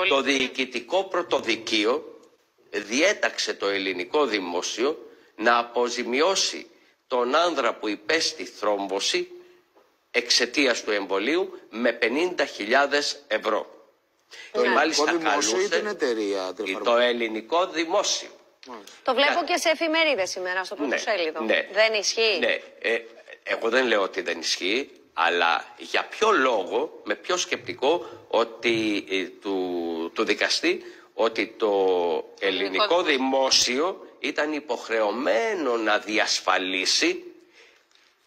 Το διοικητικό πρωτοδικείο διέταξε το ελληνικό δημόσιο να αποζημιώσει τον άνδρα που υπέστη θρόμβωση εξαιτίας του εμβολίου με 50.000 ευρώ. Και μάλιστα καλούσε το ελληνικό δημόσιο. Το βλέπω και σε εφημερίδες σήμερα στο πρωτοσέλιδο. Ναι. Δεν ισχύει. Ναι. Εγώ δεν λέω ότι δεν ισχύει, αλλά για ποιο λόγο, με ποιο σκεπτικό ότι, του δικαστή, ότι το ελληνικό δημόσιο ήταν υποχρεωμένο να διασφαλίσει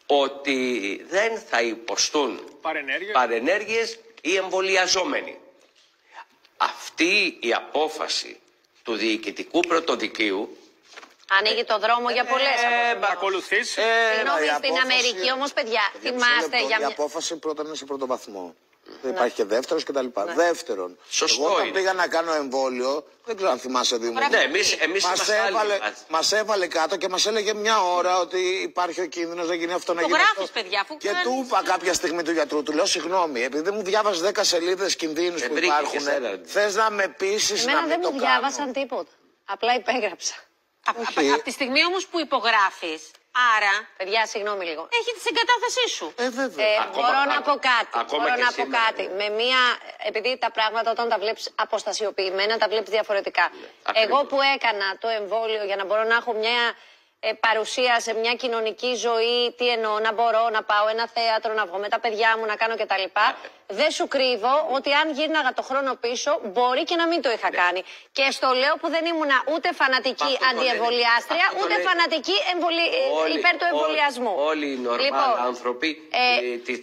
ότι δεν θα υποστούν παρενέργειες οι εμβολιαζόμενοι. Αυτή η απόφαση του διοικητικού πρωτοδικείου ανοίγει το δρόμο για πολλές ακολουθήσεις. Συγγνώμη, στην Αμερική όμως, παιδιά, θυμάστε για μια... Η απόφαση πρώτα είναι σε πρώτο βαθμό. Δεν υπάρχει και δεύτερος κτλ. Δεύτερον, σωστό, εγώ όταν είναι. πήγα να κάνω εμβόλιο, δεν ξέρω αν θυμάσαι Δήμο. Ναι, εμείς μας έβαλε κάτω και μας έλεγε μια ώρα ότι υπάρχει ο κίνδυνος να γίνει αυτό, να γίνει αυτό. Παιδιά, αφού Και του είπα κάποια στιγμή του γιατρού, του λέω συγγνώμη, επειδή μου διάβασε 10 σελίδες κινδύνους που υπάρχουν, θες να με πείσεις να μην το κάνω. Εμένα δεν μου διάβασαν τίποτα. Απλά υπέγραψα. Από τη στιγμή όμως που υπογράφεις, άρα, Παιδιά, συγγνώμη λίγο. έχει τη συγκατάθεσή σου. Μπορώ να πω κάτι. Με μία, επειδή τα πράγματα όταν τα βλέπεις αποστασιοποιημένα, τα βλέπεις διαφορετικά. Εγώ που έκανα το εμβόλιο για να μπορώ να έχω μια παρουσία σε μια κοινωνική ζωή, τι εννοώ, να μπορώ να πάω ένα θέατρο, να βγω με τα παιδιά μου, να κάνω κτλ. Δεν σου κρύβω ότι αν γύρναγα το χρόνο πίσω, μπορεί και να μην το είχα κάνει. Και στο λέω που δεν ήμουνα ούτε φανατική αντιεμβολιάστρια, ούτε φανατική υπέρ του εμβολιασμού. Όλοι οι νορμάλ άνθρωποι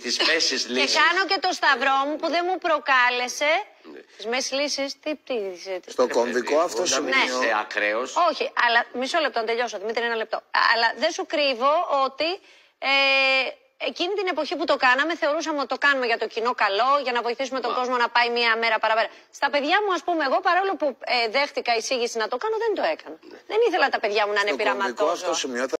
της μέσης λύσης. Και κάνω και το σταυρό μου που δεν μου προκάλεσε. Τις μέσης λύσης, Στο κομβικό αυτό σημείο. σημείο. Είσαι ακραίος. Όχι, αλλά μισό λεπτό, να τελειώσω, Δημήτρη, ένα λεπτό. Αλλά δεν σου κρύβω ότι εκείνη την εποχή που το κάναμε, θεωρούσαμε ότι το κάνουμε για το κοινό καλό, για να βοηθήσουμε τον κόσμο να πάει μία μέρα παραπέρα. Στα παιδιά μου, ας πούμε, εγώ παρόλο που δέχτηκα εισήγηση να το κάνω, δεν το έκανα. Δεν ήθελα τα παιδιά μου να είναι πειραματόζωα.